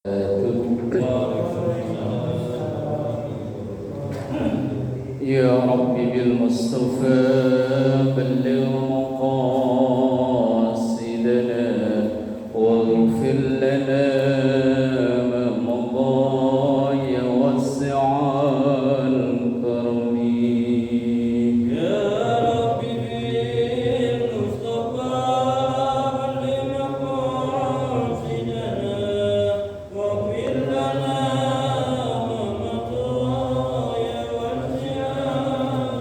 يا رب بالمصطفى بلغ مقاصدنا واغفر لنا ما مضى يا واسع الكرم. يا رب بالمصطفى بلغ مقاصدنا واغفر لنا ما مضى يا واسع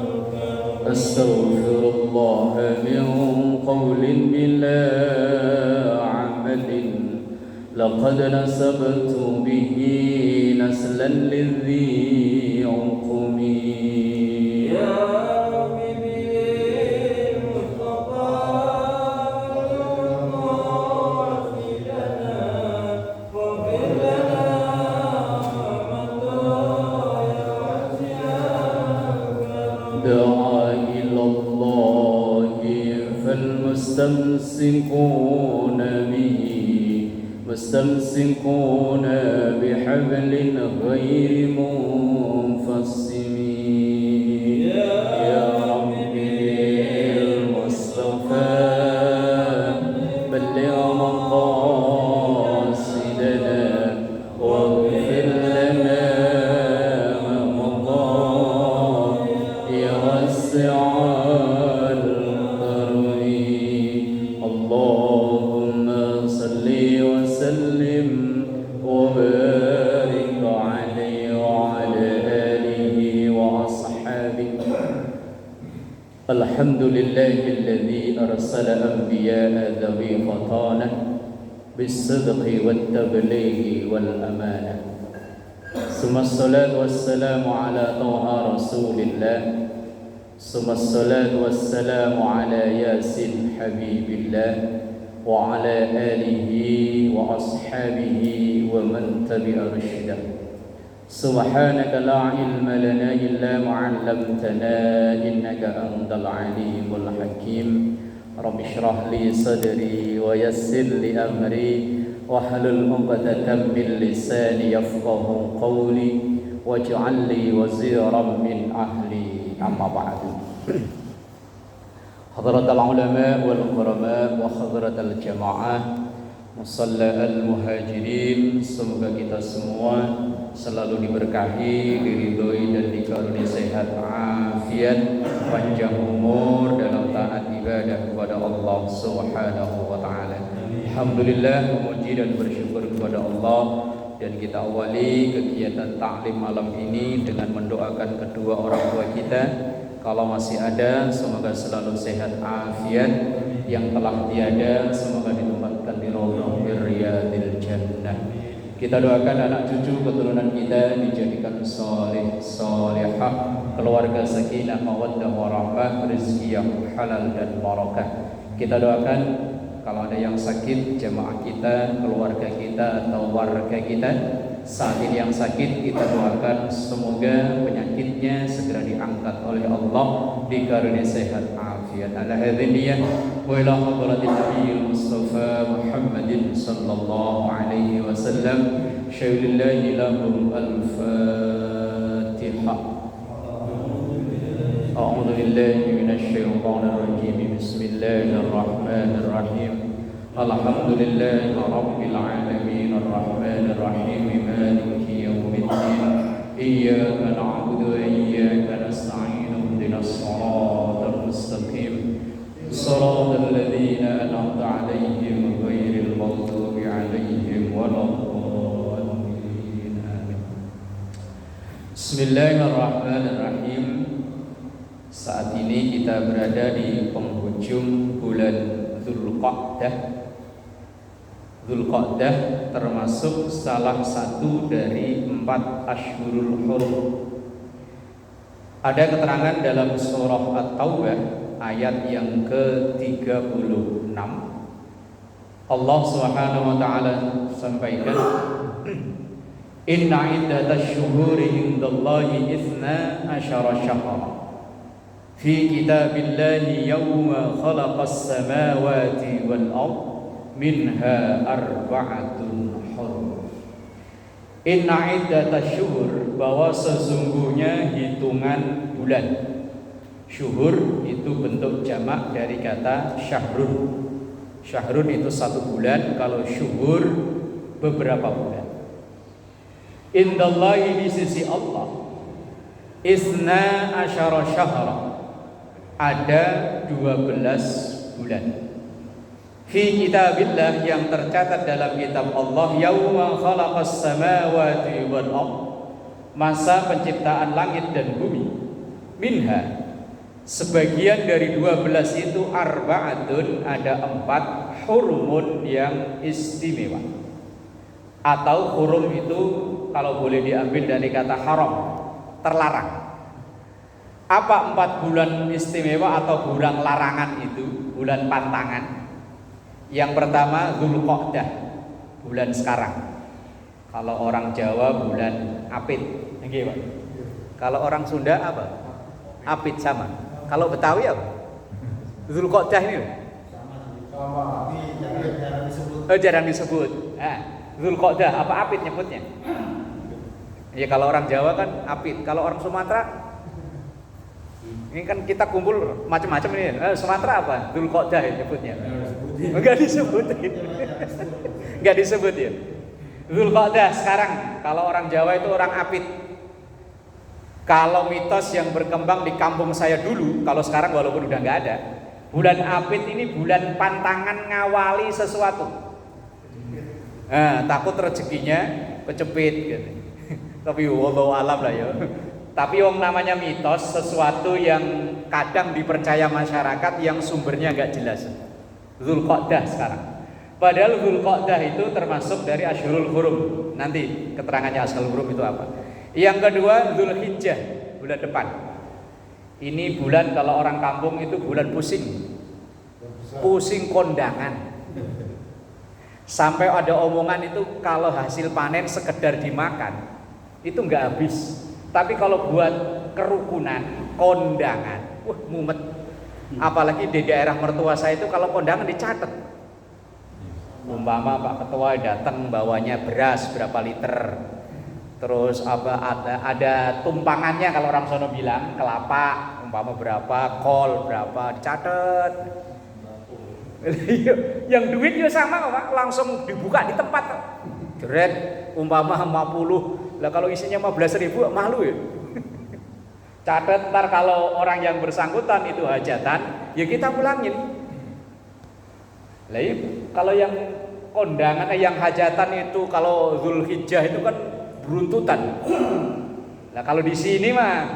الكرم. أستغفر الله من قول بلا عمل لقد نسبت به نسلا للذي عقم. يا رب بالمصطفى بلغ مقاصدنا واغفر لنا ما مضى يا واسع الكرم. دعا إلى الله فالمستمسكون به مستمسكون بحبل غير منفصم. يا رب بالمصطفى بلغ مقاصدنا واغفر لنا ما مضى يا واسع الكرم. اللهم صل وسلم وبارك عليه وعلى آله وأصحابه. الحمد لله الذي أرسل أنبياء ذوي فطانة بالصدق والتبليغ والأمانة، ثم الصلاة والسلام على طه رسول الله، ثم الصلاة والسلام على ياسين حبيب الله وعلى آله وأصحابه ومن تبع رشده. سبحانك لا علم لنا إلا ما علمتنا إنك أنت العليم الحكيم. رب اشرح لي صدري ويسر لي أمري واحلل عقدة من لساني يفقه قولي واجعل لي وزيرا من أهلي. أما بعد. حضرة العلماء والغرماء وحضرة الجماعة musalla al-muhajirin, semoga kita semua selalu diberkahi, diridhoi dan dikaruniai sehat afiat, panjang umur dalam taat ibadah kepada Allah Subhanahu wa taala. Alhamdulillah, memuji dan bersyukur kepada Allah, dan kita awali kegiatan taklim malam ini dengan mendoakan kedua orang tua kita, kalau masih ada semoga selalu sehat afiat, yang telah tiada semoga ditempatkan di raudhah riyadil jannah. Kita doakan anak cucu keturunan kita dijadikan saleh salihah, keluarga sakinah mawaddah warahmah, rezeki yang halal dan barakah. Kita doakan kalau ada yang sakit, jamaah kita, keluarga kita atau warga kita saat ini yang sakit, kita doakan semoga penyakitnya segera diangkat oleh Allah, dikaruniai sehat afiat. Ala hadziniyah wa ila hadratin nabiyil mustafa Muhammadin sallallahu alaihi wasallam. Syai'lillahi lahum al-fatihah. A'udzu billahi minasy syaithanir rajim. Bismillahir rahmanir rahim. Alhamdulillahi rabbil alamin arrahmanir rahim maliki yaumiddin. Iyyaka na'budu wa iyyaka nasta'in. Ihdinas siratal mustaqim. Siratal ladzina an'amta 'alaihim ghairil maghdubi 'alaihim waladdallin. Amin. Bismillahirrahmanirrahim. Saat ini kita berada di penghujung bulan Dzulqa'dah. Dzulqa'dah termasuk salah satu dari 4 Ashhurul Hurum. Ada keterangan dalam surah At-Taubah ayat yang ke-36. Allah Subhanahu wa taala sampaikan, Inna iddatash syuhuri indallahi 12 syahra fi kitabillahi yawma khalaqas samawati wal ard minha arba'atun hurum. Inna iddatasyuhur, bahwa sesungguhnya hitungan bulan. Syuhur itu bentuk jamak dari kata syahrun. Syahrun itu 1 bulan, kalau syuhur beberapa bulan. Indallahi, di sisi Allah, isna asyara syahra, ada 12 bulan. Fi kitabillah, yang tercatat dalam kitab Allah, yauma khalaqas samawati wal ardh, masa penciptaan langit dan bumi. Minha, sebagian dari 12 itu arba'atun, ada 4, hurumun, yang istimewa. Atau hurum itu kalau boleh diambil dari kata haram, terlarang. Apa 4 bulan istimewa atau bulan larangan itu, bulan pantangan? Yang pertama Dzulqa'dah, bulan sekarang. Kalau orang Jawa bulan Apit, nggih Pak. Kalau orang Sunda apa? Apit sama. Kalau Betawi apa? Dzulqa'dah ini. Sama, tapi jarang disebut. Jarang disebut. Dzulqa'dah apa Apit nyebutnya? Ya kalau orang Jawa kan Apit. Kalau orang Sumatera, ini kan kita kumpul macam-macam ini. Sumatera apa? Dzulqa'dah ya nyebutnya. Enggak disebutin. Enggak disebut ya. Dzulqa'dah sekarang. Kalau orang Jawa itu orang Apit. Kalau mitos yang berkembang di kampung saya dulu, kalau sekarang walaupun udah nggak ada, bulan Apit ini bulan pantangan, ngawali sesuatu. Takut rezekinya kecepit gitu. Tapi wallahu alam lah ya. Tapi yang namanya mitos, sesuatu yang kadang dipercaya masyarakat yang sumbernya nggak jelas. Dzulqa'dah sekarang. Padahal Dzulqa'dah itu termasuk dari Asyhurul Hurum. Nanti keterangannya Asyhurul Hurum itu apa. Yang kedua Dzulhijjah, bulan depan. Ini bulan kalau orang kampung itu bulan pusing. Pusing kondangan. Sampai ada omongan itu kalau hasil panen sekedar dimakan itu nggak habis. Tapi kalau buat kerukunan, kondangan, mumet. Apalagi di daerah mertua saya itu kalau kondangan dicatat. Umpama Pak Ketua datang bawanya beras berapa liter. Terus ada tumpangannya kalau orang sono bilang, kelapa umpama berapa, kol berapa, dicatat. Yang duit juga sama Pak, langsung dibuka di tempat. Jeret umpama 50. Lah kalau isinya 15.000 malu ya. Catat, ntar kalau orang yang bersangkutan itu hajatan, ya kita pulangin. Lah kalau yang kondangan, yang hajatan itu kalau Dzulhijjah itu kan beruntutan. Lah kalau di sini mah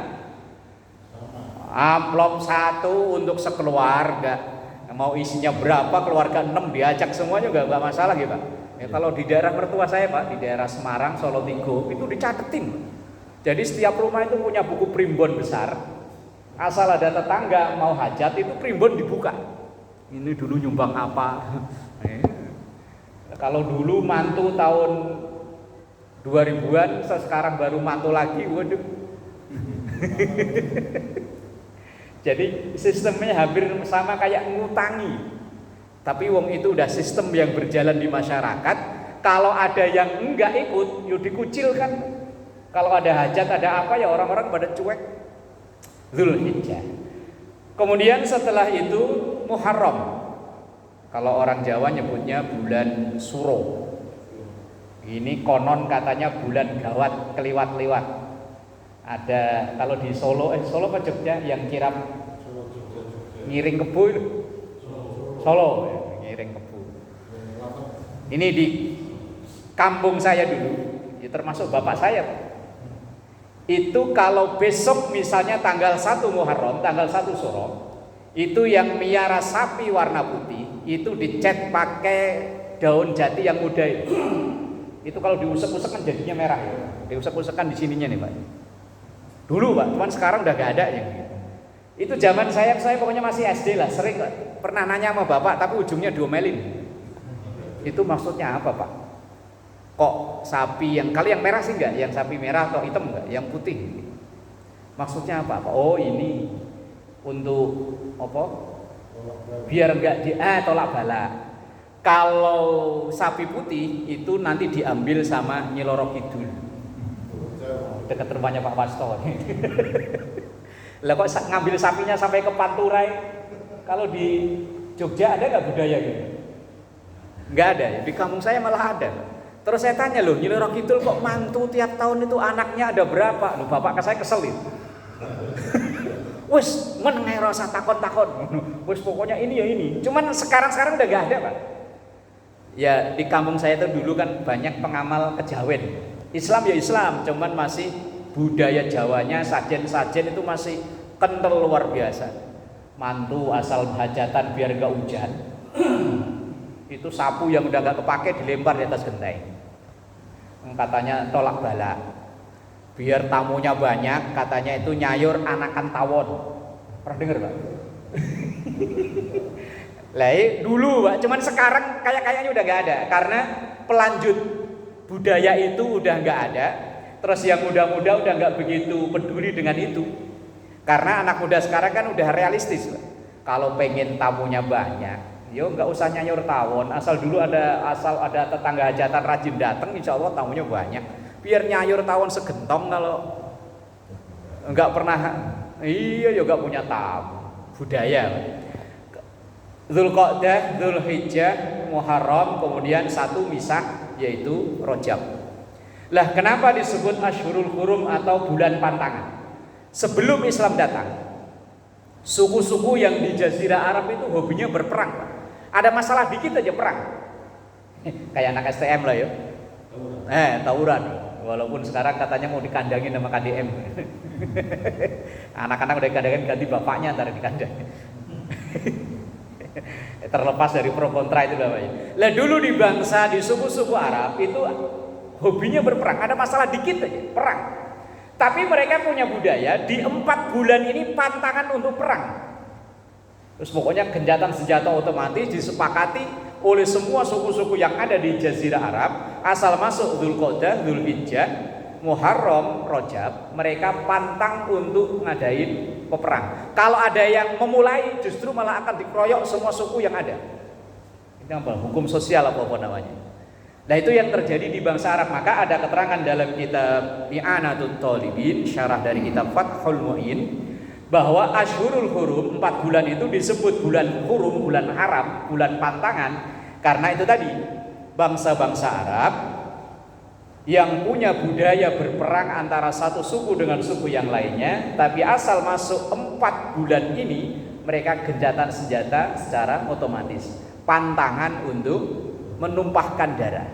amplop 1 untuk sekeluarga. Mau isinya berapa, keluarga 6 diajak semuanya juga enggak masalah gitu Pak. Ya, kalau di daerah mertua saya Pak, di daerah Semarang, Solo Tigo itu dicatetin. Jadi setiap rumah itu punya buku primbon besar. Asal ada tetangga mau hajat itu primbon dibuka. Ini dulu nyumbang apa? Kalau dulu mantu tahun 2000-an, sekarang baru mantu lagi, waduh. Jadi sistemnya hampir sama kayak ngutangi. Tapi wong itu udah sistem yang berjalan di masyarakat. Kalau ada yang enggak ikut, yuk dikucilkan. Kalau ada hajat, ada apa ya orang-orang pada cuek. Dzulhijjah. Kemudian setelah itu Muharram. Kalau orang Jawa nyebutnya bulan Suro. Ini konon katanya bulan gawat, keliwat-liwat. Ada kalau di Solo, Solo apa Jogja yang kirap ngiring kebu itu? Solo, ngiring kebu. Ini di kampung saya dulu, ya termasuk bapak saya. Itu kalau besok misalnya tanggal 1 Muharram, tanggal 1 Suro, itu yang miara sapi warna putih, itu dicat pakai daun jati yang muda itu. Itu kalau diusek-usek kan jadinya merah ya. Diusek-usek kan di sininya nih Pak. Dulu Pak, cuman sekarang udah gak ada yang gitu. Itu zaman saya pokoknya masih SD lah, sering pernah nanya sama bapak tapi ujungnya diomelin. Itu maksudnya apa Pak? Kok sapi yang, kalau yang merah sih enggak, yang sapi merah atau hitam enggak, yang putih. Maksudnya apa? Oh ini untuk apa? Biar enggak tolak bala. Kalau sapi putih itu nanti diambil sama Nyi Loro Kidul, dekat rumahnya Pak Wasto. Lah kok ngambil sapinya sampai ke Panturai? Kalau di Jogja ada nggak budaya gitu? Nggak ada ya. Di kampung saya malah ada. Terus saya tanya loh, Nyi Loro Kidul kok mantu tiap tahun itu anaknya ada berapa? Loh, bapak saya kesel itu. Wes menengai rasa takon-takon. Wes pokoknya ini ya ini. Cuman sekarang udah nggak ada, Pak. Ya di kampung saya itu dulu kan banyak pengamal kejawen. Islam ya Islam, cuman masih budaya Jawanya, sajen-sajen itu masih kental luar biasa. Mantu asal hajatan biar gak hujan. Itu sapu yang udah gak kepake dilempar di atas genteng. Katanya tolak bala. Biar tamunya banyak, katanya itu nyayur anakan tawon. Pernah dengar, Pak? Lah dulu, Pak, cuman sekarang kayaknya udah gak ada karena pelanjut budaya itu udah gak ada. Terus yang muda-muda udah gak begitu peduli dengan itu. Karena anak muda sekarang kan udah realistis, Pak. Kalau pengen tamunya banyak, yo nggak usah nyayur tawon, asal ada tetangga hajatan rajin datang, insya Allah tamunya banyak. Biar nyayur tawon segentong kalau nggak pernah, iya yo nggak punya tamu. Budaya. Dzulqa'dah, Dzulhijjah, Muharram, kemudian satu Misah yaitu Rajab. Lah kenapa disebut Asyhurul Hurum atau bulan pantangan? Sebelum Islam datang, suku-suku yang di Jazirah Arab itu hobinya berperang, Pak. Ada masalah dikit aja perang. Kayak anak STM lah ya. Tawuran. Walaupun sekarang katanya mau dikandangin sama KDM. Anak-anak udah dikandangin, ganti bapaknya antara dikandangin. Terlepas dari pro kontra itu namanya. Lah dulu di suku-suku Arab itu hobinya berperang. Ada masalah dikit aja perang. Tapi mereka punya budaya di 4 bulan ini pantangan untuk perang. Terus pokoknya gencatan senjata otomatis disepakati oleh semua suku-suku yang ada di Jazirah Arab. Asal masuk Dzulqa'dah, Dzulhijjah, Muharram, Rajab, mereka pantang untuk ngadain peperang. Kalau ada yang memulai, justru malah akan dikeroyok semua suku yang ada. Itu apa? Hukum sosial apa namanya. Nah itu yang terjadi di bangsa Arab. Maka ada keterangan dalam kitab I'anatul Talibin, syarah dari kitab Fathul Mu'in, bahwa Asyhurul Hurum 4 bulan itu disebut bulan hurum, bulan haram, bulan pantangan, karena itu tadi bangsa-bangsa Arab yang punya budaya berperang antara satu suku dengan suku yang lainnya, tapi asal masuk 4 bulan ini mereka gencatan senjata secara otomatis, pantangan untuk menumpahkan darah.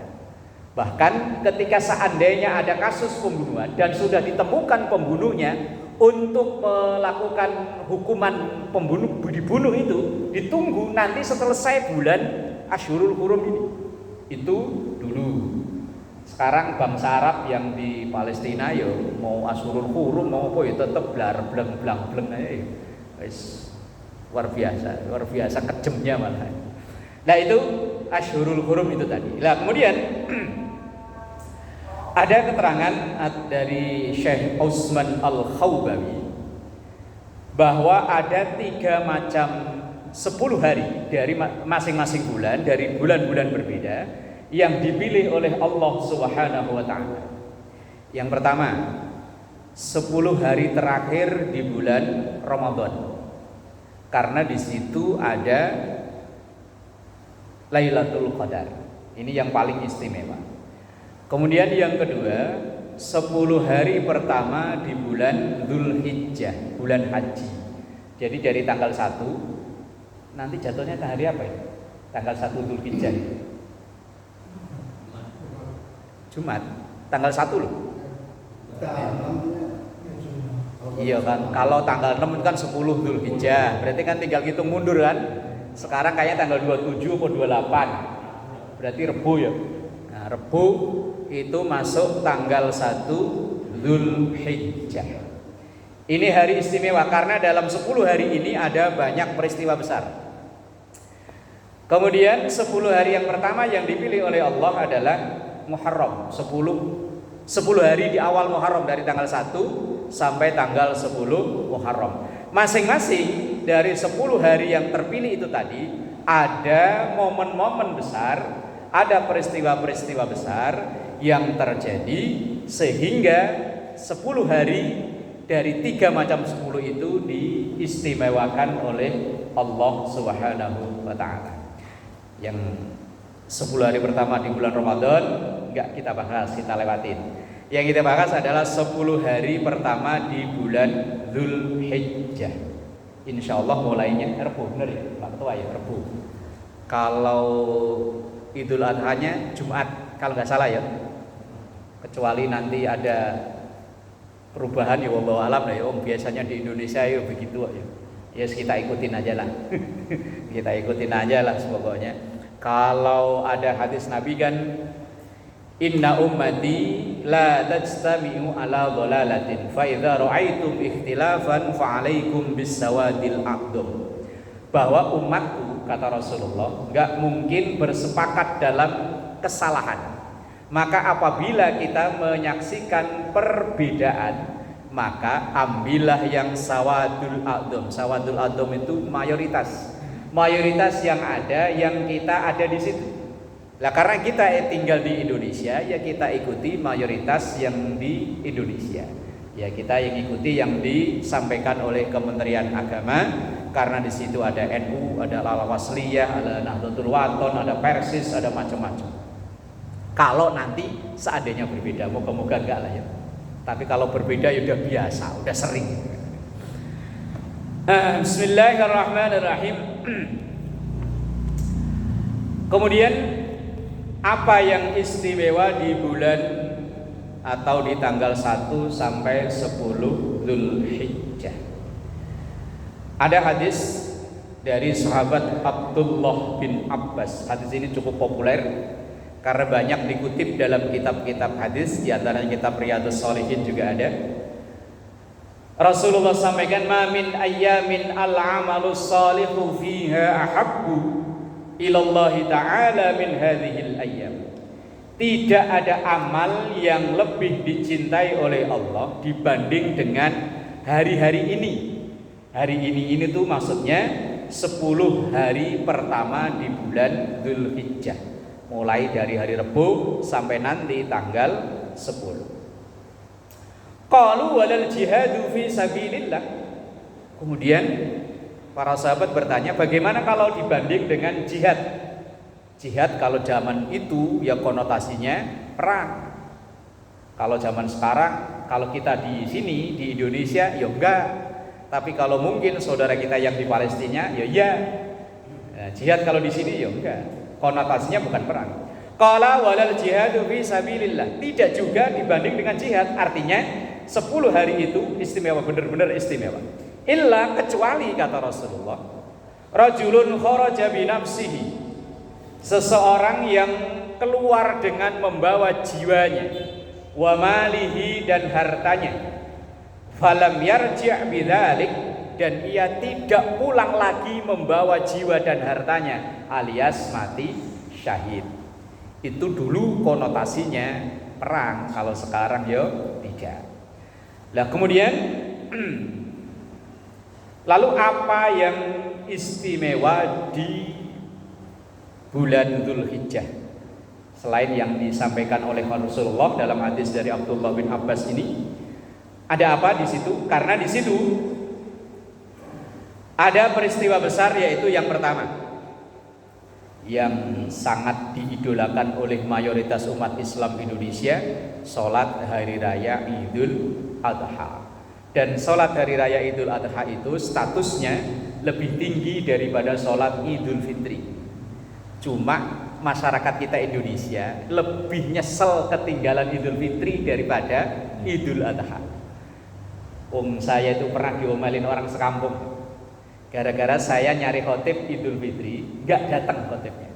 Bahkan ketika seandainya ada kasus pembunuhan dan sudah ditemukan pembunuhnya, untuk melakukan hukuman pembunuh dibunuh itu ditunggu nanti selesai bulan Asyhurul Hurum ini. Itu dulu. Sekarang bangsa Arab yang di Palestina ya mau Asyhurul Hurum mau apa ya tetap bleng aja. Luar biasa kejemnya malah. Nah itu Asyhurul Hurum itu tadi. Nah kemudian ada keterangan dari Syekh Utsman Al-Khawbawi bahwa ada 3 macam 10 hari dari masing-masing bulan, dari bulan-bulan berbeda yang dipilih oleh Allah Subhanahu wa taala. Yang pertama, 10 hari terakhir di bulan Ramadan. Karena di situ ada Lailatul Qadar. Ini yang paling istimewa. Kemudian yang kedua, 10 hari pertama di bulan Dzulhijjah, bulan haji. Jadi dari tanggal 1 nanti jatuhnya ke hari apa ya? Tanggal 1 Dzulhijjah. Jumat, tanggal 1 loh. Iya kan, kalau tanggal 6 itu kan 10 Dzulhijjah, berarti kan tinggal hitung mundur kan. Sekarang kayaknya tanggal 27 atau 28. Berarti Rebo ya. Nah, Rebo itu masuk tanggal 1 Dzulhijjah. Ini hari istimewa karena dalam 10 hari ini ada banyak peristiwa besar. Kemudian 10 hari yang pertama yang dipilih oleh Allah adalah Muharram. 10 hari di awal Muharram dari tanggal 1 sampai tanggal 10 Muharram. Masing-masing dari 10 hari yang terpilih itu tadi ada momen-momen besar, ada peristiwa-peristiwa besar yang terjadi sehingga 10 hari dari 3 macam 10 itu diistimewakan oleh Allah Subhanahu wa taala. Yang 10 hari pertama di bulan Ramadan enggak kita bahas, kita lewatin. Yang kita bahas adalah 10 hari pertama di bulan Dzulhijjah. Insyaallah mulainya Rabu, benar ya Pak Ketua ya, Rabu. Kalau Idul Adha-nya Jumat kalau nggak salah ya. Kecuali nanti ada perubahan ya wallahu alam ya. Biasanya di Indonesia ya begitu ya. Ya kita ikutin aja lah. Kita ikutin aja lah pokoknya. Kalau ada hadis Nabi kan, inna ummati la tajtami'u ala dhalalatin fa idza ra'aitum ikhtilafan fa 'alaikum bis-sawadil aqdam. Bahwa umatku, kata Rasulullah, enggak mungkin bersepakat dalam kesalahan. Maka apabila kita menyaksikan perbedaan, maka ambillah yang sawadul aqdam. Sawadul aqdam itu mayoritas. Mayoritas yang ada, yang kita ada di situ. Lah karena kita tinggal di Indonesia, ya kita ikuti mayoritas yang di Indonesia. Ya kita yang ikuti yang disampaikan oleh Kementerian Agama, karena di situ ada NU, ada Al-Wasliyah, ada Nahdlatul Wathon, ada Persis, ada macam-macam. Kalau nanti seandainya berbeda, moga-moga enggak lah ya. Tapi kalau berbeda ya udah biasa, udah sering. Bismillahirrahmanirrahim. Kemudian apa yang istimewa di bulan atau di tanggal 1 sampai 10 Dzulhijjah? Ada hadis dari sahabat Abdullah bin Abbas. Hadis ini cukup populer karena banyak dikutip dalam kitab-kitab hadis, di antaranya kitab Riyadhus Shalihin juga ada. Rasulullah sampaikan, "Ma min ayyamin al-'amalus shalihu fiha ahabbu ilallahi ta'ala min hadhil ayyam." Tidak ada amal yang lebih dicintai oleh Allah dibanding dengan hari-hari ini. Hari ini tuh maksudnya 10 hari pertama di bulan Dzulhijjah. Mulai dari hari Rabu sampai nanti tanggal 10. Qalu walal jihadu fi sabilillah. Kemudian para sahabat bertanya, bagaimana kalau dibanding dengan jihad? Jihad kalau zaman itu ya konotasinya perang. Kalau zaman sekarang, kalau kita di sini di Indonesia ya enggak. Tapi kalau mungkin saudara kita yang di Palestina ya iya. Nah, jihad kalau di sini ya enggak. Konotasinya bukan perang. Qala walal jihadu fi sabilillah. Tidak juga dibanding dengan jihad. Artinya 10 hari itu istimewa, benar-benar istimewa. Illa kecuali kata Rasulullah, rajulun kharaja bi nafsihi. Seseorang yang keluar dengan membawa jiwanya, wa malihi dan hartanya. Falam yarji' bidzalik, dan ia tidak pulang lagi membawa jiwa dan hartanya, alias mati syahid. Itu dulu konotasinya perang, kalau sekarang ya tidak. Lah kemudian lalu apa yang istimewa di bulan Dzulhijjah selain yang disampaikan oleh Rasulullah dalam hadis dari Abdullah bin Abbas ini? Ada apa di situ? Karena di situ ada peristiwa besar, yaitu yang pertama yang sangat diidolakan oleh mayoritas umat Islam Indonesia, sholat hari raya Idul Adha. Dan sholat hari raya Idul Adha itu statusnya lebih tinggi daripada sholat Idul Fitri. Cuma masyarakat kita Indonesia lebih nyesel ketinggalan Idul Fitri daripada Idul Adha. Saya itu pernah diomelin orang sekampung gara-gara saya nyari khotib Idul Fitri, nggak datang khotibnya.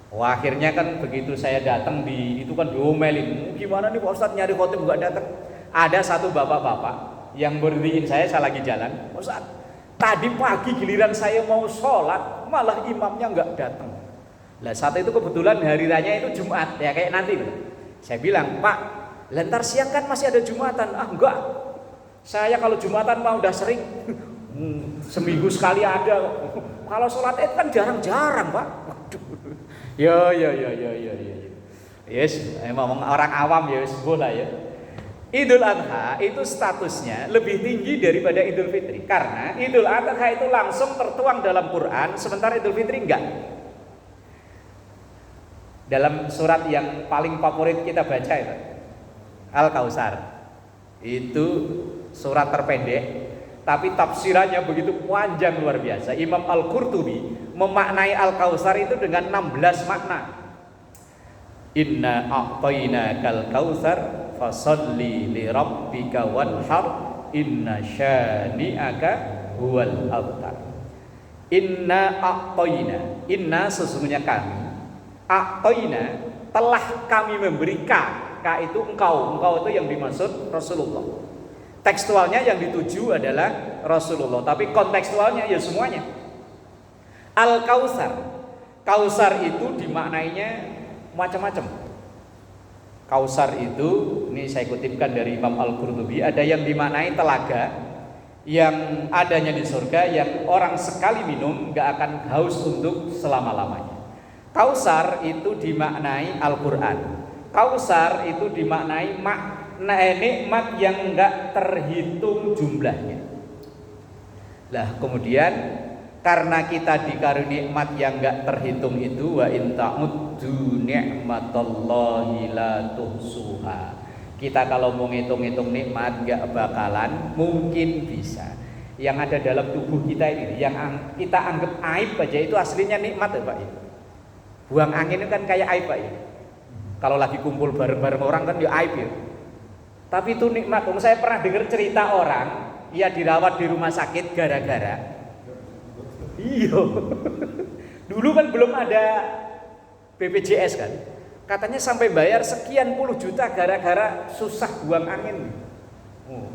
Wah, akhirnya kan begitu saya datang itu kan diomelin, gimana nih Pak Ustadz nyari khotib nggak datang? Ada satu bapak-bapak yang berhentiin saya lagi jalan, Ustadz, tadi pagi giliran saya mau sholat malah imamnya nggak datang. Lah saat itu kebetulan hari raya itu Jumat, ya kayak nanti. Saya bilang, Pak, lentar siang kan masih ada Jumatan. Ah enggak, saya kalau Jumatan mah udah sering. Seminggu sekali ada. Kalau sholat Id kan jarang-jarang, Pak. Waduh. Ya. Yes, ngomong orang awam ya, boleh ya. Idul Adha itu statusnya lebih tinggi daripada Idul Fitri karena Idul Adha itu langsung tertuang dalam Quran, sementara Idul Fitri enggak. Dalam surat yang paling favorit kita baca itu Al-Kautsar. Itu surat terpendek, tapi tafsirannya begitu panjang luar biasa. Imam Al-Qurtubi memaknai Al-Kautsar itu dengan 16 makna. Inna a'tainakal kautsar fasalli li rabbika wanhar inna syani'aka huwal abtar. Inna a'taina, inna sesungguhnya kami, a'taina telah kami memberi ka itu engkau itu yang dimaksud Rasulullah. Tekstualnya yang dituju adalah Rasulullah, tapi kontekstualnya ya semuanya. Al-Kautsar, Kautsar itu dimaknainya macam-macam. Kautsar itu, ini saya kutipkan dari Imam Al-Qurtubi, ada yang dimaknai telaga yang adanya di surga, yang orang sekali minum gak akan haus untuk selama-lamanya. Kautsar itu dimaknai Al-Quran. Kautsar itu dimaknai nikmat yang gak terhitung jumlahnya. Lah kemudian karena kita dikaruniai nikmat yang gak terhitung itu, wa in ta'uddu ni'matallahi la tuhsuha. Kita kalau mau ngitung-ngitung nikmat gak bakalan mungkin bisa. Yang ada dalam tubuh kita ini, yang kita anggap aib aja itu aslinya nikmat ya Pak. Buang angin itu kan kayak aib Pak ya. Kalau lagi kumpul bareng-bareng orang kan ya aib ya. Tapi itu nikmat. Saya pernah dengar cerita orang, ia dirawat di rumah sakit gara-gara iya. Dulu kan belum ada BPJS kan. Katanya sampai bayar sekian puluh juta gara-gara susah buang angin.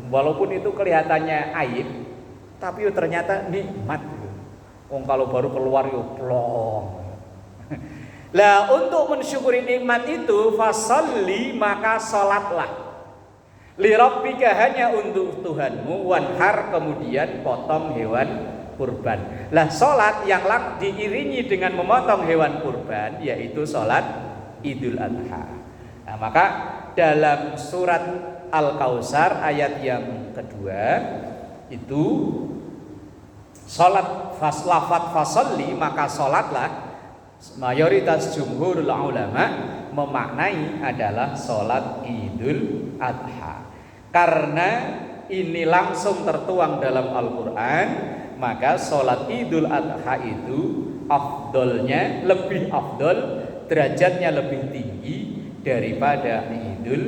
Walaupun itu kelihatannya aib, tapi ternyata nikmat. Kalau baru keluar yo plong. Lah untuk mensyukuri nikmat itu fasalli maka salatlah. Li rabbika hanya untuk Tuhanmu, wanhar kemudian potong hewan kurban. Lah salat yang diiringi dengan memotong hewan kurban yaitu salat Idul Adha. Nah, maka dalam surat Al-Kautsar ayat yang kedua itu salat lafaz fasalli maka salatlah, mayoritas jumhur ulama memaknai adalah salat Idul Adha. Karena ini langsung tertuang dalam Al-Qur'an, maka sholat Idul Adha itu afdolnya lebih afdol, derajatnya lebih tinggi daripada Idul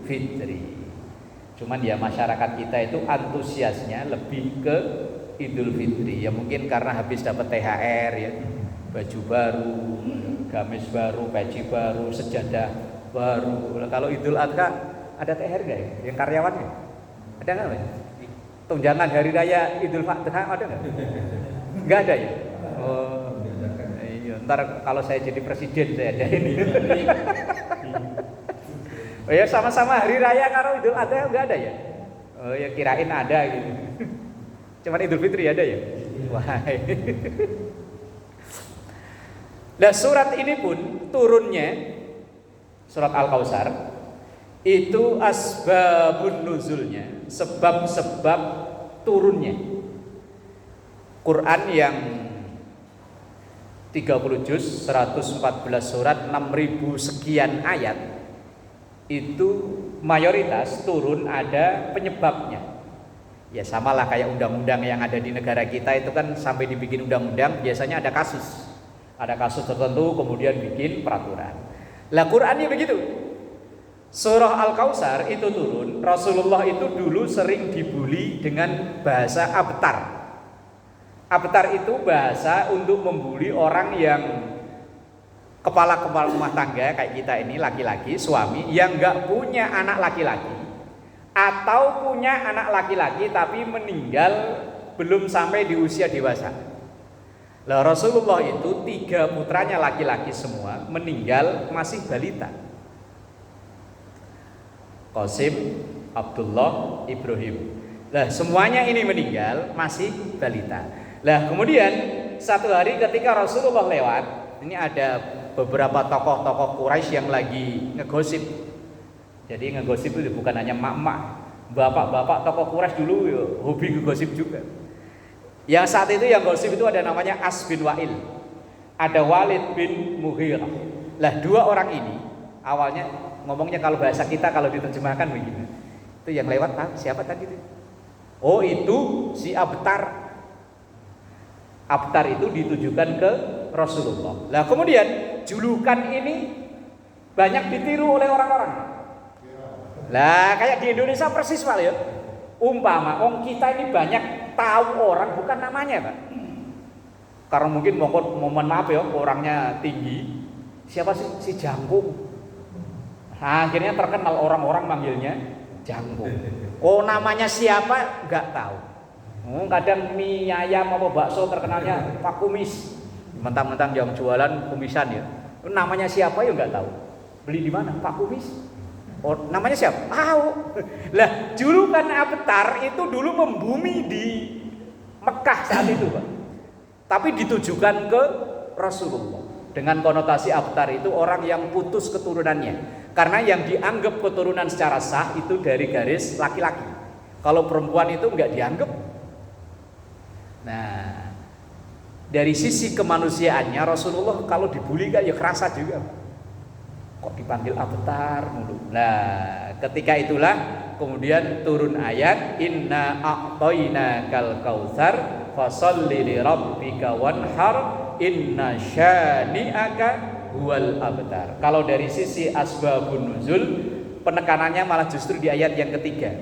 Fitri. Cuman ya masyarakat kita itu antusiasnya lebih ke Idul Fitri. Ya mungkin karena habis dapat THR ya, baju baru, gamis baru, peci baru, sejadah baru. Kalau Idul Adha ada THR nggak ya? Yang karyawannya ada nggak ya? Tunjangan hari raya Idul Adha ada nggak? Nggak ada ya? Oh, iya. Ntar kalau saya jadi presiden saya ada ini. Oh ya sama-sama hari raya kalau Idul Adha nggak ada ya? Oh ya kirain ada gitu. Cuman Idul Fitri ada ya? Wah. Nah surat ini pun turunnya surat Al-Kautsar itu asbabun nuzulnya, sebab-sebab turunnya. Quran yang 30 juz, 114 surat, 6000 sekian ayat itu mayoritas turun ada penyebabnya. Ya samalah kayak undang-undang yang ada di negara kita itu kan sampai dibikin undang-undang biasanya ada kasus. Ada kasus tertentu kemudian bikin peraturan. Lah Qurannya begitu. Surah Al-Kautsar itu turun, Rasulullah itu dulu sering dibully dengan bahasa abtar. Abtar itu bahasa untuk membuli orang yang kepala rumah tangga kayak kita ini, laki-laki, suami yang gak punya anak laki-laki atau punya anak laki-laki tapi meninggal belum sampai di usia dewasa. Lah Rasulullah itu 3 putranya laki-laki semua meninggal masih balita. Qasim, Abdullah, Ibrahim. Lah semuanya ini meninggal masih balita. Lah kemudian satu hari ketika Rasulullah lewat, ini ada beberapa tokoh-tokoh Quraisy yang lagi ngegosip. Jadi ngegosip itu bukan hanya mak-mak, bapak-bapak tokoh Quraisy dulu ya, hobi ngegosip juga. Yang saat itu yang gosip itu ada namanya As bin Wa'il, ada Walid bin Mughirah. Lah dua orang ini awalnya ngomongnya kalau bahasa kita kalau diterjemahkan begini. Itu yang lewat siapa tadi itu? Oh itu si Abtar. Abtar itu ditujukan ke Rasulullah. Lah kemudian julukan ini banyak ditiru oleh orang-orang. Lah kayak di Indonesia persis Pak ya. Umpama kita ini banyak tahu orang bukan namanya Pak. Karena mungkin mohon maaf ya orangnya tinggi. Siapa sih si Jangkung? Nah, akhirnya terkenal orang-orang manggilnya Jangkung. Oh namanya siapa? Enggak tahu. Kadang mie ayam apa bakso terkenalnya Pak Kumis. Mentang-mentang yang jualan kumisan ya. Namanya siapa ya enggak tahu. Beli di mana? Pak Kumis. Oh, namanya siapa? Tahu. Lah, julukan Abtar itu dulu membumi di Mekah saat itu, Pak. Tapi ditujukan ke Rasulullah. Dengan konotasi Abtar itu orang yang putus keturunannya. Karena yang dianggap keturunan secara sah itu dari garis laki-laki. Kalau perempuan itu enggak dianggap. Nah, dari sisi kemanusiaannya Rasulullah kalau dibully kan ya kerasa juga. Kok dipanggil Abtar mulu. Nah, ketika itulah kemudian turun ayat inna a'tainakal kautsar fasholli li rabbika wanhar inna syani'aka huwal abtar. Kalau dari sisi asbabun nuzul penekanannya malah justru di ayat yang ketiga.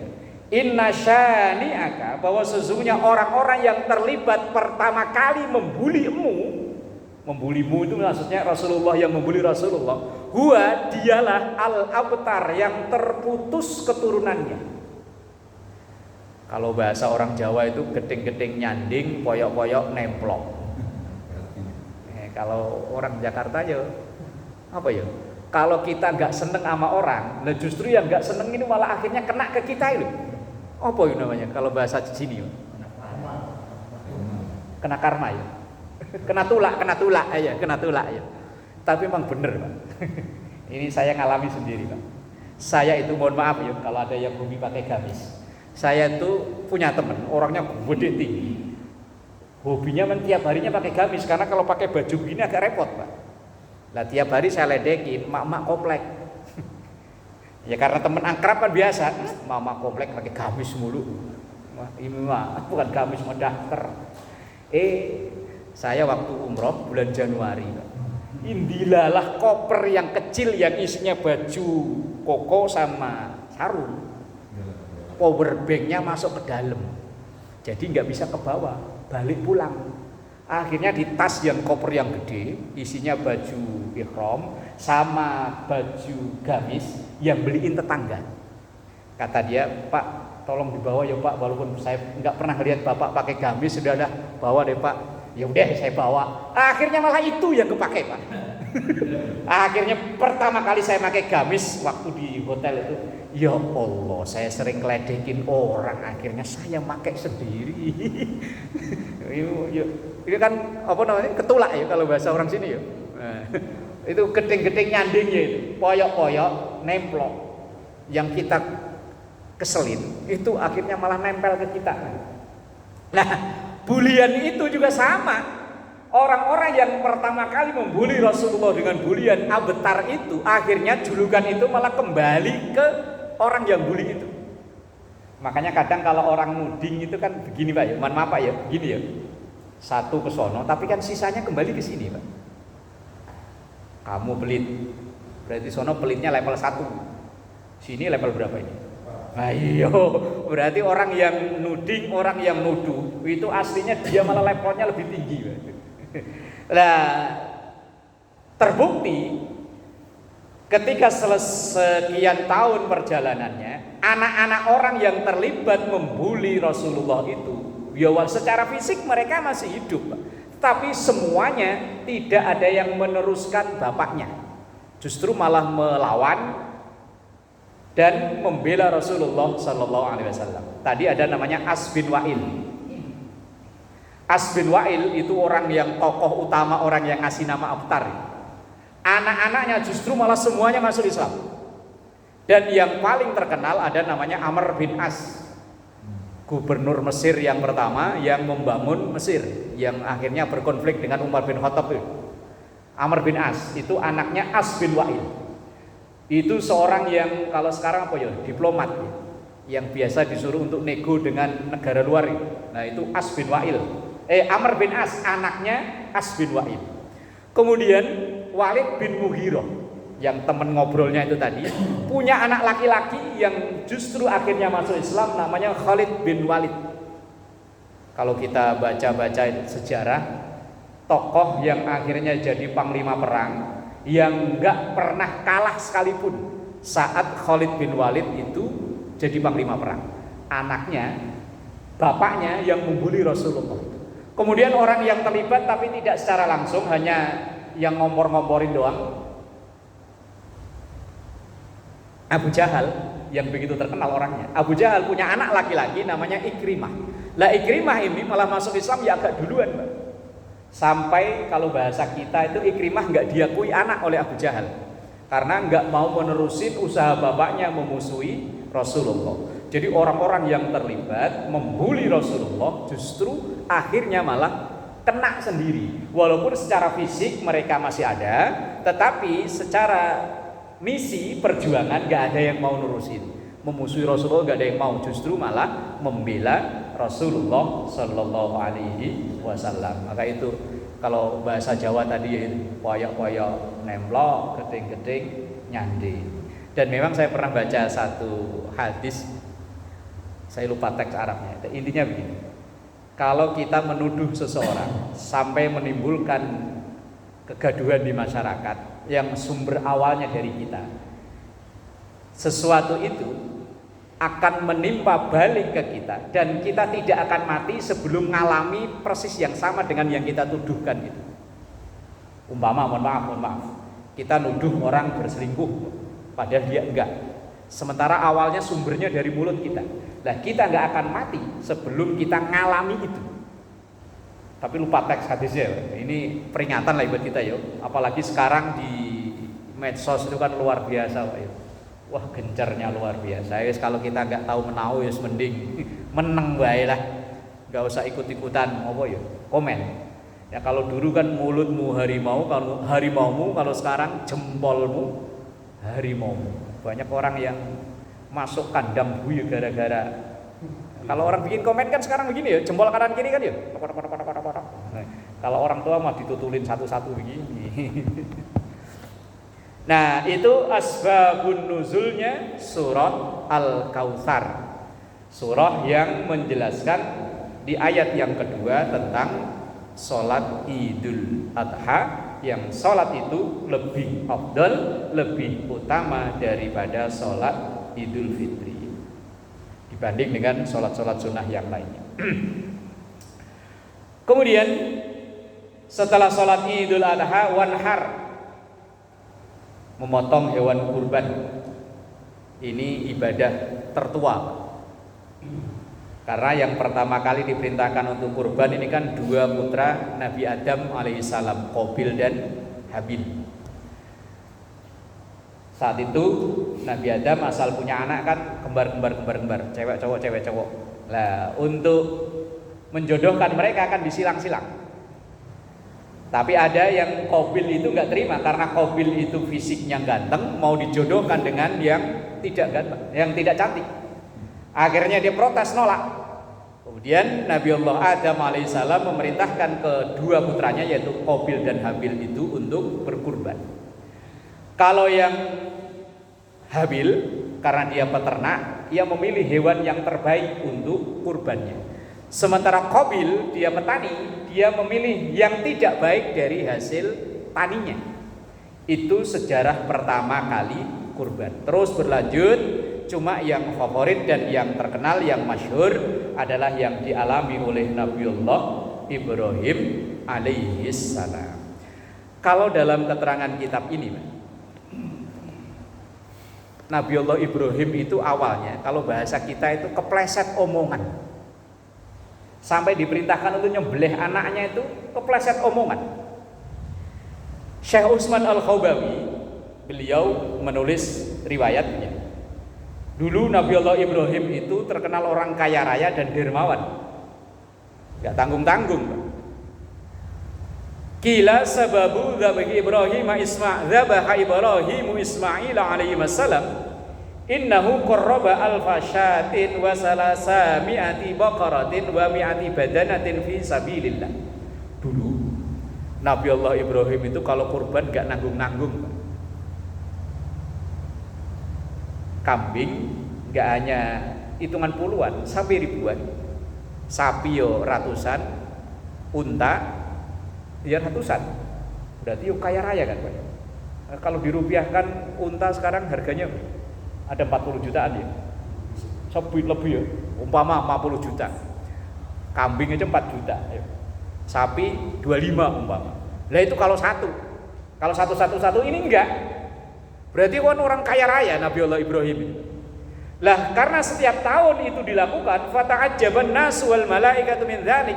Inna syani'aka, bahwa sesungguhnya orang-orang yang terlibat pertama kali membulimu itu maksudnya Rasulullah yang membuli Rasulullah, huwa dialah al-abtar yang terputus keturunannya. Kalau bahasa orang Jawa itu gedeng-gedeng nyanding, poyok-poyok nemplok. Kalau orang Jakarta ya apa ya? Kalau kita nggak seneng sama orang, lah justru yang nggak seneng ini malah akhirnya kena ke kita itu. Apa itu namanya? Kalau bahasa di sini, kena karma ya. Kena tulak ya. Tapi memang bener Pak. Ini saya ngalami sendiri Pak. Saya itu mohon maaf ya kalau ada yang hobi pakai gamis. Saya itu punya teman orangnya gede tinggi. Hobinya tiap harinya pakai gamis karena kalau pakai baju begini agak repot Pak. Lah tiap hari saya ledekin mak-mak komplek. Ya karena teman akrab kan biasa, mak-mak komplek pakai gamis mulu. Ini mah bukan gamis mau daftar. Saya waktu umroh bulan Januari, indilalah koper yang kecil yang isinya baju koko sama sarung. Power banknya masuk ke dalam, jadi nggak bisa ke bawah, balik pulang. Akhirnya di tas yang koper yang gede, isinya baju ihram sama baju gamis yang beliin tetangga. Kata dia, Pak, tolong dibawa ya Pak, walaupun saya nggak pernah lihat Bapak pakai gamis, sudahlah bawa deh Pak. Ya udah saya bawa. Akhirnya malah itu yang kepake Pak. Akhirnya pertama kali saya pakai gamis waktu di hotel itu, ya Allah, saya sering ngeledekin orang, akhirnya saya pakai sendiri. Ini kan apa namanya? Ketulak ya kalau bahasa orang sini ya. Nah, itu gedeng-gedeng nyandingnya itu, poyok-poyok, nemplok. Yang kita keselin itu akhirnya malah nempel ke kita. Nah, bulian itu juga sama. Orang-orang yang pertama kali membuli Rasulullah dengan bulian Abtar itu, akhirnya julukan itu malah kembali ke orang yang bully itu. Makanya kadang kalau orang nuding itu kan begini Pak ya, mohon maaf Pak ya, begini ya. Satu ke sono, tapi kan sisanya kembali ke sini Pak. Kamu pelit, berarti sono pelitnya level 1. Sini level berapa ini? Ayo, berarti orang yang nuding, orang yang nuduh itu aslinya dia malah levelnya lebih tinggi. Nah, terbukti ketika sekian tahun perjalanannya, anak-anak orang yang terlibat membuli Rasulullah itu, ya secara fisik mereka masih hidup, tapi semuanya tidak ada yang meneruskan bapaknya, justru malah melawan dan membela Rasulullah Sallallahu Alaihi Wasallam. Tadi ada namanya As bin Wa'il. As bin Wa'il itu orang yang tokoh utama, orang yang ngasih nama Abtar. Anak-anaknya justru malah semuanya masuk Islam. Dan yang paling terkenal ada namanya Amr bin As, gubernur Mesir yang pertama yang membangun Mesir, yang akhirnya berkonflik dengan Umar bin Khattab. Amr bin As itu anaknya As bin Wa'il. Itu seorang yang kalau sekarang apa ya, diplomat ya, yang biasa disuruh untuk nego dengan negara luar. Nah itu As bin Wa'il. Amr bin As anaknya As bin Wa'il. Kemudian Walid bin Mughirah yang teman ngobrolnya itu tadi punya anak laki-laki yang justru akhirnya masuk Islam, namanya Khalid bin Walid. Kalau kita baca-baca sejarah, tokoh yang akhirnya jadi panglima perang yang nggak pernah kalah sekalipun saat Khalid bin Walid itu jadi panglima perang. Anaknya, bapaknya yang membuli Rasulullah. Kemudian orang yang terlibat tapi tidak secara langsung, hanya yang ngompor-ngomporin doang, Abu Jahal, yang begitu terkenal orangnya. Abu Jahal punya anak laki-laki namanya Ikrimah. Lah Ikrimah ini malah masuk Islam ya agak duluan, Mbak. Sampai kalau bahasa kita itu Ikrimah nggak diakui anak oleh Abu Jahal karena nggak mau menerusin usaha bapaknya memusuhi Rasulullah. Jadi orang-orang yang terlibat membuli Rasulullah justru akhirnya malah kena sendiri. Walaupun secara fisik mereka masih ada, tetapi secara misi perjuangan gak ada yang mau nurusin, memusuhi Rasulullah gak ada yang mau, justru malah membela Rasulullah Sallallahu Alaihi Wasallam. Maka itu kalau bahasa Jawa tadi poyok-poyok nemplok, geding-geding nyandi. Dan memang saya pernah baca satu hadis, saya lupa teks Arabnya. Intinya begini, kalau kita menuduh seseorang sampai menimbulkan kegaduhan di masyarakat yang sumber awalnya dari kita, sesuatu itu akan menimpa balik ke kita dan kita tidak akan mati sebelum mengalami persis yang sama dengan yang kita tuduhkan itu. Umpama, mohon maaf, kita nuduh orang berselingkuh padahal dia enggak, sementara awalnya sumbernya dari mulut kita. Nah kita enggak akan mati sebelum kita ngalami itu. Tapi lupa teks hadisnya. Ini peringatan lah buat kita ya. Apalagi sekarang di medsos itu kan luar biasa, Pak ya. Wah, gencarnya luar biasa. Ya, kalau kita nggak tahu menau ya mending meneng bae lah. Nggak usah ikut-ikutan apa ya. Komen. Ya kalau dulu kan mulutmu harimau, kalau harimaumu, kalau sekarang jempolmu harimaumu. Banyak orang yang masuk kandang buyut gara-gara. Kalau orang bikin komen kan sekarang begini ya, jempol kanan kiri kan ya. Nah, kalau orang tua mah ditutulin satu-satu begini. Nah, itu asbabun nuzulnya surah Al-Kautsar. Surah yang menjelaskan di ayat yang kedua tentang sholat Idul Adha, yang sholat itu lebih afdal, lebih utama daripada sholat Idul Fitri dibanding dengan sholat-sholat sunnah yang lainnya. Kemudian setelah sholat Idul Adha, wanhar, memotong hewan kurban. Ini ibadah tertua, karena yang pertama kali diperintahkan untuk kurban ini kan dua putra Nabi Adam alaihissalam, Qabil dan Habil. Saat itu Nabi Adam asal punya anak kan kembar, cewek cowok. Lah untuk menjodohkan mereka akan disilang-silang. Tapi ada yang Qabil itu nggak terima karena Qabil itu fisiknya ganteng, mau dijodohkan dengan yang tidak ganteng, yang tidak cantik. Akhirnya dia protes, nolak. Kemudian Nabi Allah Adam alaihissalam memerintahkan kedua putranya yaitu Qabil dan Habil itu untuk berkurban. Kalau yang Habil karena dia peternak, ia memilih hewan yang terbaik untuk kurbannya. Sementara Qabil dia petani, dia memilih yang tidak baik dari hasil taninya. Itu sejarah pertama kali kurban. Terus berlanjut, cuma yang favorit dan yang terkenal, yang masyhur adalah yang dialami oleh Nabiullah Ibrahim alaihissalam. Kalau dalam keterangan kitab ini, Nabiullah Ibrahim itu awalnya kalau bahasa kita itu kepleset omongan. Sampai diperintahkan untuk nyembelih anaknya itu kepleset omongan. Syekh Utsman Al-Khabawi beliau menulis riwayatnya. Dulu Nabiullah Ibrahim itu terkenal orang kaya raya dan dermawan. Gak tanggung-tanggung. Kila sababu dzabhi Ibrahim dzabaha Ibrahim Ismail alaihi wasallam innahu qarraba alfa syatin wa salasa mi'ati baqaratin wa mi'ati badanatin fi sabilillah. Dulu Nabi Allah Ibrahim itu kalau kurban gak nanggung-nanggung. Kambing gak hanya hitungan puluhan sampai ribuan. Sapi yo ratusan, unta ya ratusan. Berarti yo kaya raya kan Pak. Kalau dirupiahkan unta sekarang harganya ada 40 jutaan ya. Lebih ya. Umpama 50 juta. Kambing aja 4 juta ya. Sapi 25 umpama. Lah itu kalau satu. Kalau satu ini enggak. Berarti kan orang kaya raya Nabiullah Ibrahim. Lah karena setiap tahun itu dilakukan, fata'ajjaban nasu wal malaikatu min dzalik.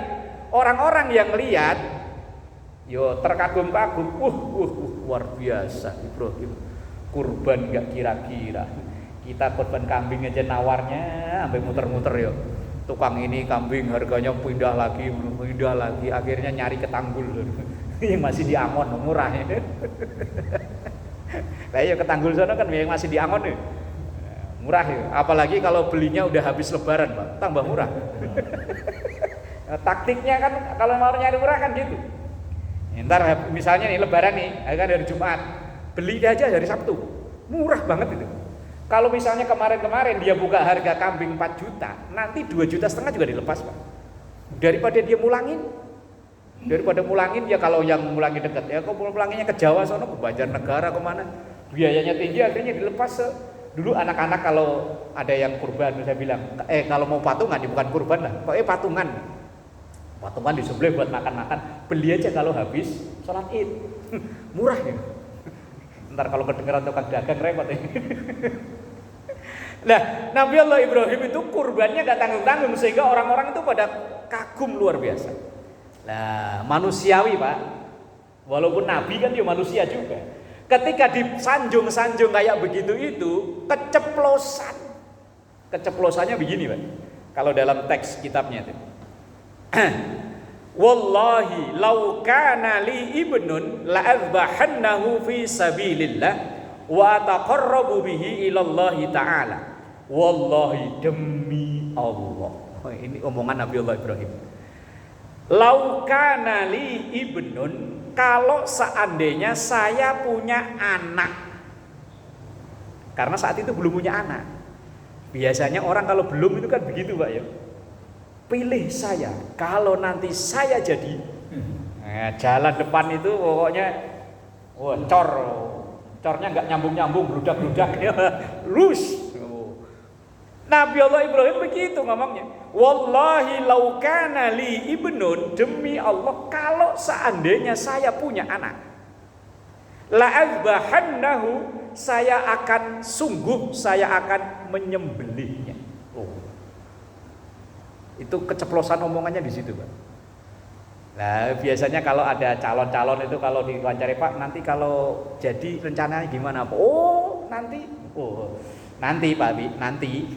Orang-orang yang lihat yo terkagum-kagum. Luar biasa Ibrahim. Kurban enggak kira-kira. Kita korban kambing aja nawarnya sampai muter-muter ya. Tukang ini kambing harganya pindah lagi, akhirnya nyari ke Tanggul. Yang masih di Angon murah ya. Lah ya ke Tanggul sana kan yang masih di Angon ya. Murah ya. Apalagi kalau belinya udah habis lebaran, Pak, tambah murah. Taktiknya kan kalau mau nyari murah kan gitu. Ntar misalnya nih lebaran nih, kan dari Jumat, beli aja dari Sabtu. Murah banget itu. Kalau misalnya kemarin-kemarin dia buka harga kambing 4 juta, nanti 2,5 juta juga dilepas, Pak. Daripada dia mulangin. Daripada mulangin dia kalau yang mulangin dekat ya, kok mulanginnya ke Jawa sono, ke Banjarnegara kemana? Biayanya tinggi akhirnya dilepas. Dulu anak-anak kalau ada yang kurban saya bilang, kalau mau patungan ya bukan kurban lah, kok patungan. Patungan disembelih buat makan-makan, beli aja kalau habis sholat Id. Murah ya. Ntar kalau kedengeran tukang dagang repot ya. Nah, Nabi Allah Ibrahim itu kurbannya gak tanggung-tanggung sehingga orang-orang itu pada kagum luar biasa. Nah, manusiawi Pak. Walaupun Nabi kan dia manusia juga. Ketika disanjung-sanjung kayak begitu itu keceplosan. Keceplosannya begini Pak. Kalau dalam teks kitabnya itu. Wallahi law kana li ibnun la azbahannahu fi sabilillah wa taqarrabu bihi ila Allah taala. Wallahi demi Allah. Ini omongan Nabi Allah Ibrahim. Lau kana li ibnun, kalau seandainya saya punya anak. Karena saat itu belum punya anak. Biasanya orang kalau belum itu kan begitu Pak ya. Pilih saya kalau nanti saya jadi jalan depan itu pokoknya cornya nggak nyambung berudak ya lus. Nabi Allah Ibrahim begitu ngomongnya. Wallahi lau kana li ibnun, demi Allah kalau seandainya saya punya anak, la azbahannahu, saya akan menyembelihnya. Itu keceplosan omongannya di situ, Pak. Nah, biasanya kalau ada calon-calon itu kalau diwawancara, Pak, nanti kalau jadi rencananya gimana? Nanti Pak, nanti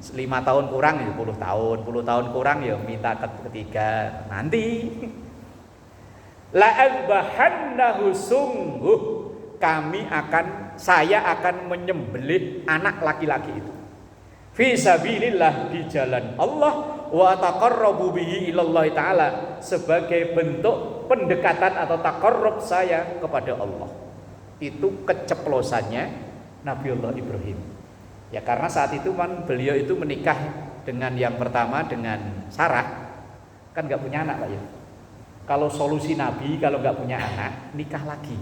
5 tahun kurang ya 10 tahun, 10 tahun kurang ya minta ketiga, nanti. La azbahannahu, sungguh saya akan menyembelih anak laki-laki itu. Fi sabilillah, di jalan Allah, wa taqarrabu bihi ilallah ta'ala, sebagai bentuk pendekatan atau taqarrub saya kepada Allah. Itu keceplosannya Nabiullah Ibrahim. Ya karena saat itu kan beliau itu menikah dengan yang pertama dengan Sarah, kan nggak punya anak Pak ya. Kalau solusi Nabi kalau nggak punya anak nikah lagi.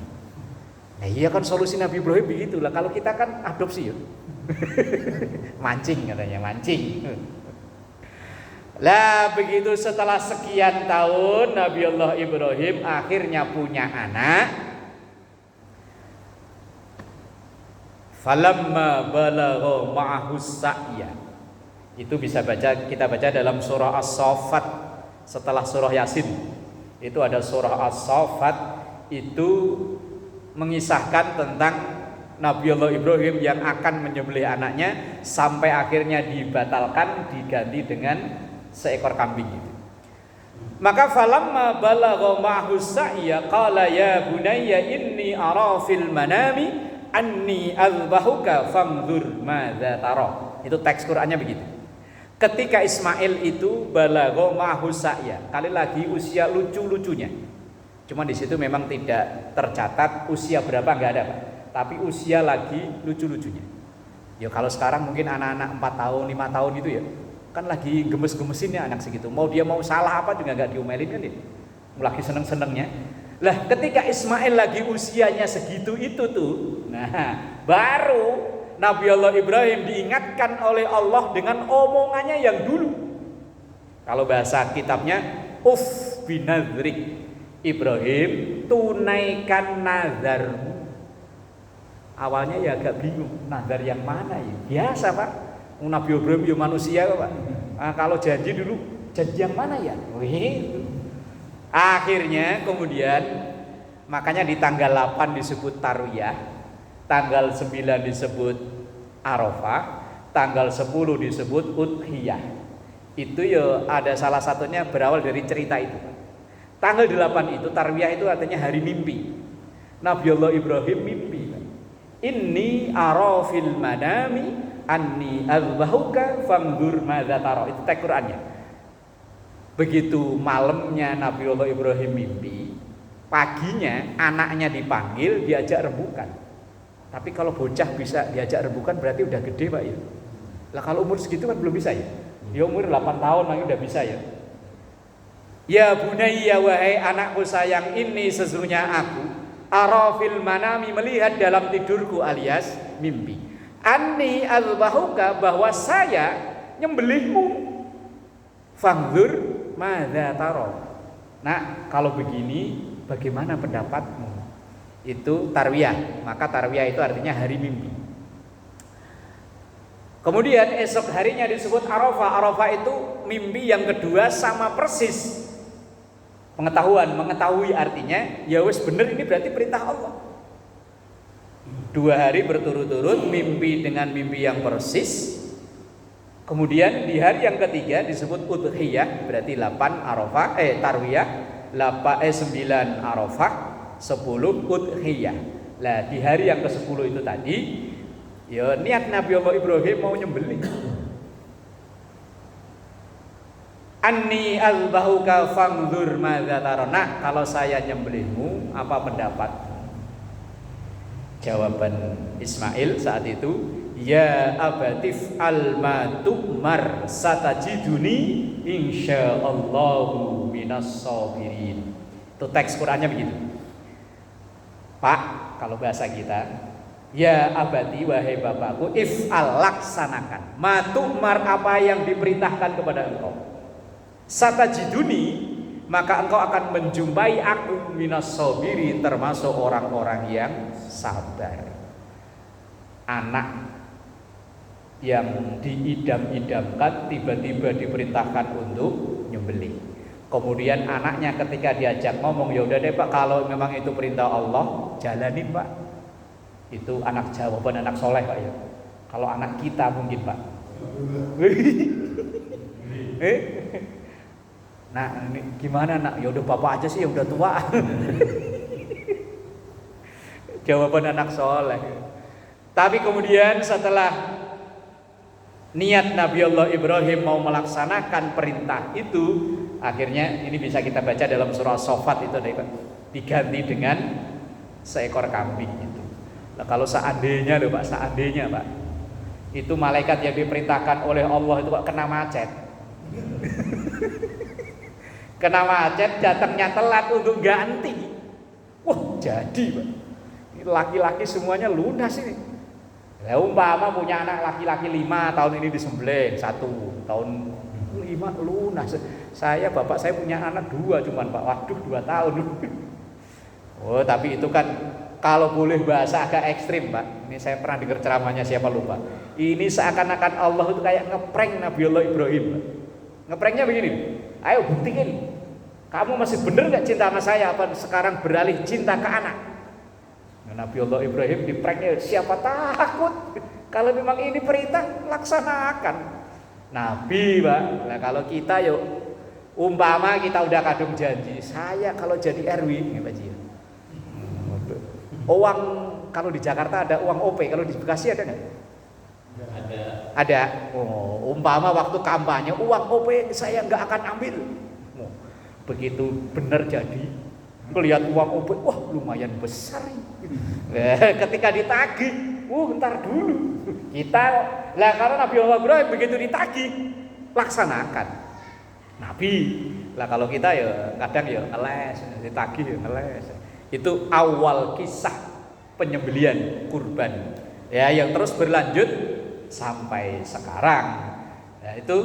Nah iya kan solusi Nabi Ibrahim begitulah. Kalau kita kan adopsi ya. Mancing katanya, mancing. Lah begitu setelah sekian tahun Nabiullah Ibrahim akhirnya punya anak. Falamma balagha ma'ahu sa'ya. Itu kita baca dalam surah As-Saffat setelah surah Yasin. Itu ada surah As-Saffat, itu mengisahkan tentang Nabiullah Ibrahim yang akan menyembelih anaknya sampai akhirnya dibatalkan, diganti dengan seekor kambing itu. Maka falamma balagha ma'hu sa'ya qala ya bunayya inni ara fil manami anni azbahuka fanzur madza tara. Itu teks Qur'annya begitu. Ketika Ismail itu balagha ma'hu sa'ya, kali lagi usia lucu-lucunya. Cuma di situ memang tidak tercatat usia berapa, enggak ada, Pak. Tapi usia lagi lucu-lucunya. Ya kalau sekarang mungkin anak-anak 4 tahun, 5 tahun itu ya, kan lagi gemes-gemesin ya anak segitu. Mau dia mau salah apa juga enggak diomelin kan dia. Lagi seneng-senengnya. Lah ketika Ismail lagi usianya segitu itu tuh, nah baru Nabi Allah Ibrahim diingatkan oleh Allah dengan omongannya yang dulu. Kalau bahasa kitabnya, uf binadrik Ibrahim, tunaikan nazarmu. Awalnya ya agak bingung, nazar yang mana ya? Biasa Pak, Nabi Ibrahim ya manusia Pak. Nah, kalau janji dulu, janji yang mana ya? Wih. Akhirnya kemudian, makanya di tanggal 8 disebut Tarwiyah, tanggal 9 disebut Arafah, tanggal 10 disebut Udhiyah. Itu ya ada salah satunya berawal dari cerita itu. Tanggal 8 itu Tarwiyah itu artinya hari mimpi. Nabiullah Ibrahim mimpi. Inni ara fil manami anni azbahuka fanzur madza tara. Itu teks Qur'annya. Begitu malamnya Nabiullah Ibrahim mimpi, paginya anaknya dipanggil diajak rebukan. Tapi kalau bocah bisa diajak rebukan berarti udah gede Pak ya. Lah kalau umur segitu kan belum bisa ya. Ya umur 8 tahun lagi udah bisa ya. Ya bunayya wahai anakku sayang, ini sesungguhnya aku arafil manami melihat dalam tidurku alias mimpi. Anni azbahuka bahwa saya nyembelihmu. Fanzur madza tara. Nah, kalau begini bagaimana pendapatmu? Itu tarwiyah. Maka tarwiyah itu artinya hari mimpi. Kemudian esok harinya disebut Arafah. Arafah itu mimpi yang kedua sama persis. Mengetahui artinya ya wis bener ini berarti perintah Allah. 2 hari berturut-turut mimpi dengan mimpi yang persis. Kemudian di hari yang ketiga disebut Udhiyah, berarti 8 Arafah, Tarwiyah, 9 Arafah, 10 Udhiyah. Lah di hari yang ke-10 itu tadi ya niat Nabi Allah Ibrahim mau nyembelih. Anni azbahuka fanzur madza tara. Nah, kalau saya nyembelihmu apa pendapatmu? Jawaban Ismail saat itu, ya abatif alma tu'mar satajiduni insyaallahu minas sabirin. Itu teks Qur'annya begitu. Pak, kalau bahasa kita, ya abati wahai bapakku, if'al laksanakan ma tu'mar apa yang diperintahkan kepada engkau. Satajiduni maka engkau akan menjumpai aku minas sabirin termasuk orang-orang yang sabar. Anak yang diidam-idamkan tiba-tiba diperintahkan untuk nyembelih. Kemudian anaknya ketika diajak ngomong, ya udah deh Pak, kalau memang itu perintah Allah, jalanin Pak. Itu anak jawaban anak soleh Pak ya. Kalau anak kita mungkin Pak. Nah, ini gimana nak? Ya udah bapak aja sih yang udah tua. Jawaban anak soleh. Tapi kemudian setelah niat Nabi Allah Ibrahim mau melaksanakan perintah itu, akhirnya ini bisa kita baca dalam surah Saffat itu diganti dengan seekor kambing itu. Nah, kalau seandainya loh Pak, seandainya Pak, itu malaikat yang diperintahkan oleh Allah itu Pak kena macet. Kena macet, datangnya telat untuk ganti. Wah, jadi Pak. Laki-laki semuanya lunas ini. Ya, umpama punya anak laki-laki 5 tahun ini disembelih, 1 tahun 5 lunas. Bapak saya punya anak 2 cuman Pak. Waduh, 2 tahun. Oh, tapi itu kan kalau boleh bahasa agak ekstrim Pak. Ini saya pernah dengar ceramahnya siapa lupa. Ini seakan-akan Allah itu kayak ngeprank Nabiullah Ibrahim Pak. Ngepranknya begini, ayo buktiin, kamu masih bener nggak cinta sama saya? Apa sekarang beralih cinta ke anak? Nah, Nabi Allah Ibrahim di pranknya, siapa takut? Kalau memang ini perintah, laksanakan. Nabi, Pak. Nah, kalau kita yuk, umpama kita udah kadung janji, saya kalau jadi RW, Pak Ji. Uang kalau di Jakarta ada uang OP, kalau di Bekasi ada nggak? Ada. Oh, umpama waktu kampanye uang OP saya nggak akan ambil. Oh, begitu benar jadi, melihat uang OP, wah lumayan besar. Ketika ditagih, ntar dulu. Kita lah karena Nabi Allah Ibrahim begitu ditagih, laksanakan. Nabi lah kalau kita ya kadang ya ngeles, ditagih ya ngeles. Itu awal kisah penyembelihan kurban. Ya, yang terus berlanjut sampai sekarang. Nah, itu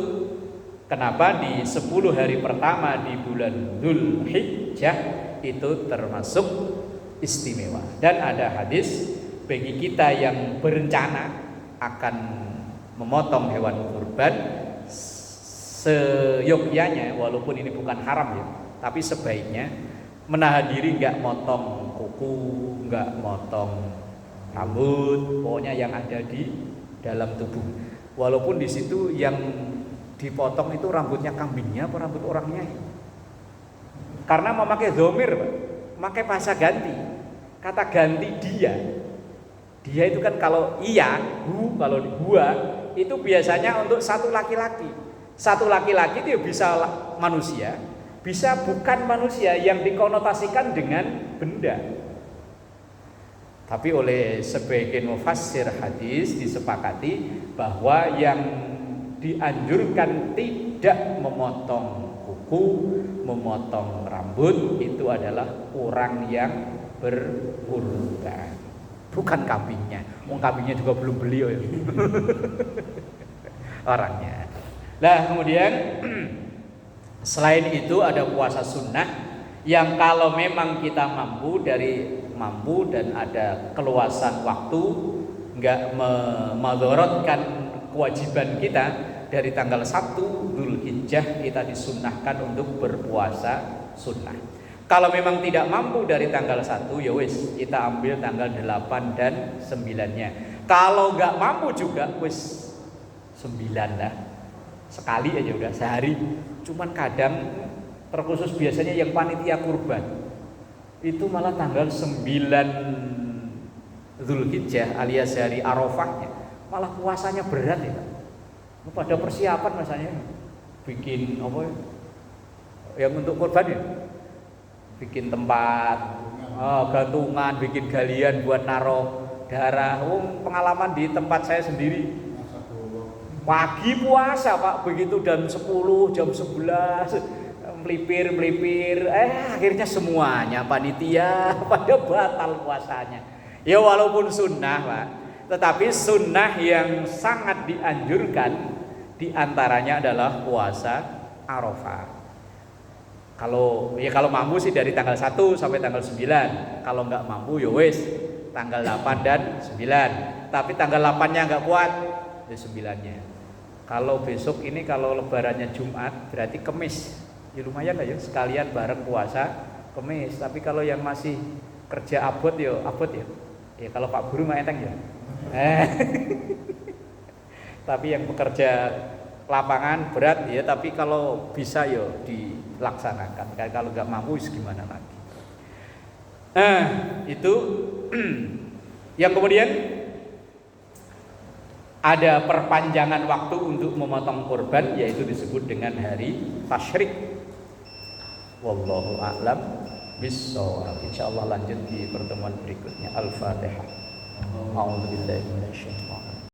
kenapa di 10 hari pertama di bulan Dzulhijjah itu termasuk istimewa. Dan ada hadis bagi kita yang berencana akan memotong hewan kurban, seyogyanya, walaupun ini bukan haram ya, tapi sebaiknya menahan diri, nggak motong kuku, nggak motong rambut, pokoknya yang ada di dalam tubuh. Walaupun di situ yang dipotong itu rambutnya kambingnya apa rambut orangnya. Karena memakai dhamir, Pak, memakai bahasa ganti. Kata ganti dia. Dia itu kan kalau iya, kalau gua itu biasanya untuk satu laki-laki. Satu laki-laki itu bisa manusia, bisa bukan manusia yang dikonotasikan dengan benda. Tapi oleh sebagian mufassir hadis disepakati bahwa yang dianjurkan tidak memotong kuku, memotong rambut itu adalah orang yang berkurban, bukan kambingnya. Kambingnya juga belum beli ya. Orangnya. Nah, kemudian selain itu ada puasa sunnah yang kalau memang kita mampu dan ada keluasan waktu, nggak memadorotkan kewajiban kita, dari tanggal 1 Dzulhijjah kita disunnahkan untuk berpuasa sunnah. Kalau memang tidak mampu dari tanggal 1 ya wis kita ambil tanggal 8 dan 9-nya. Kalau nggak mampu juga wis 9 lah. Sekali aja udah sehari. Cuman kadang terkhusus biasanya yang panitia kurban itu malah tanggal 9 Dzulhijjah alias hari Arafahnya malah puasanya berat ya. Pada persiapan masanya bikin apa ya? Yang untuk kurban ya. Bikin tempat gantungan, bikin galian buat naruh darah. Pengalaman di tempat saya sendiri. Pagi puasa, Pak, begitu jam 10, jam 11 melipir, akhirnya semuanya panitia pada batal puasanya. Ya walaupun sunnah, Pak, tetapi sunnah yang sangat dianjurkan diantaranya adalah puasa Arafah. Kalau mampu sih dari tanggal 1 sampai tanggal 9. Kalau nggak mampu ya wis tanggal 8 dan 9. Tapi tanggal 8-nya nggak kuat, ya 9-nya. Kalau besok ini kalau lebarannya Jumat berarti Kemis. Ya lumayan lah ya sekalian bareng puasa Kemis. Tapi kalau yang masih kerja abot ya. Ya kalau Pak Guru mah enteng ya. Tapi yang bekerja lapangan berat ya, tapi kalau bisa ya dilaksanakan. Kalau nggak mampu gimana lagi. Itu yang kemudian ada perpanjangan waktu untuk memotong kurban, yaitu disebut dengan hari tasyrik. Wallahu a'lam bishawab. Insyaallah lanjut di pertemuan berikutnya. Al-Fatihah. A'udzubillahi minasyaitonir rajim.